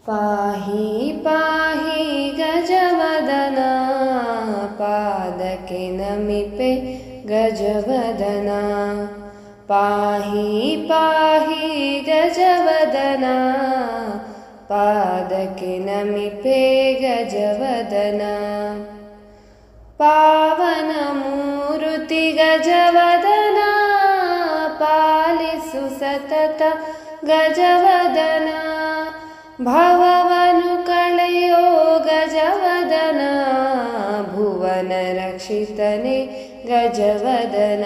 ಪಾಹಿ ಪಾಹಿ ಗಜವದನ ಪಾದಕ್ಕೆ ನಮಿಪೆ ಗಜವದನ. ಪಾಹಿ ಪಾಹಿ ಗಜವದನ ಪಾದಕ್ಕೆ ನಮಿಪೆ ಗಜವದನ. ಪಾವನ ಮೂರುತಿ ಗಜವದನ ಪಾಲಿಸು ಸತತ ಗಜವದನ. ಭವವನು ಕಳೆಯೋ ಗಜವದನ ಭುವನ ರಕ್ಷಿತನೆ ಗಜವದನ.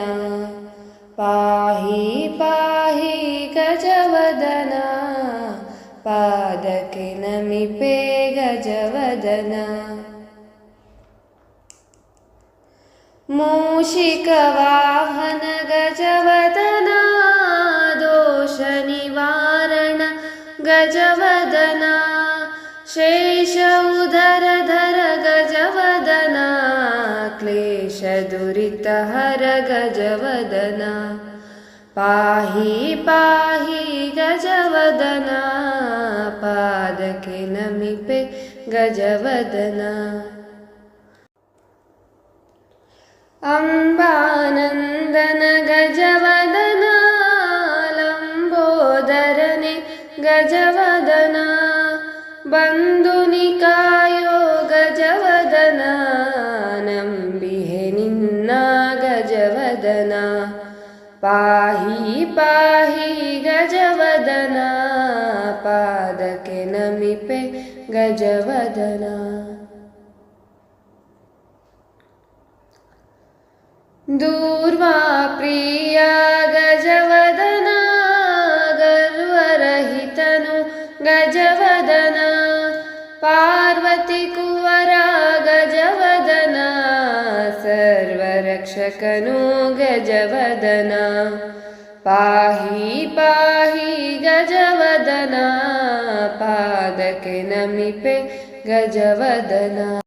ಪಾಹಿ ಪಾಹಿ ಗಜವದನ ಪಾದಕ್ಕೆ ನಮಿಪೆ ಗಜವದನ. ಮೂಷಿಕ ವಾಹನ ಗಜವದನ ದೋಷ ನಿವಾರಣ ಗಜವದನ. ಶೇಷ ಉದರಧರ ಗಜವದನ ಕ್ಲೇಶ ದುರಿತ ಹರ ಗಜವದನ. ಪಾಹಿ ಪಾಹಿ ಗಜವದನ ಪಾದಕ್ಕೆ ನಮಿಪೆ ಗಜವದನ. ಅಂಬಾನಂದನ ಗಜವದನ ಲಂಬೋದರನೆ ಗಜವದನ. ಬಂಧು ನಿಕಾಯೋ ಗಜವದನ ನಂಬಿಹೆ ನಿನ್ನ ಗಜವದನ. ಪಾಹಿ ಪಾಹಿ ಗಜವದನ ಪಾದಕ್ಕೆ ನಮಿಪೆ ಗಜವದನ. ದೂರ್ವಾ ಪ್ರಿಯ ಗಜವದನ ಗರ್ವರಹಿತನು ಗಜವದನ. ಪಾರ್ವತಿ ಕುವರ ಗಜವದನ ಸರ್ವರಕ್ಷಕನು ಗಜವದನ. ಪಾಹಿ ಪಾಹಿ ಗಜವದನ ಪಾದಕ್ಕೆ ನಮಿಪೆ ಗಜವದನ.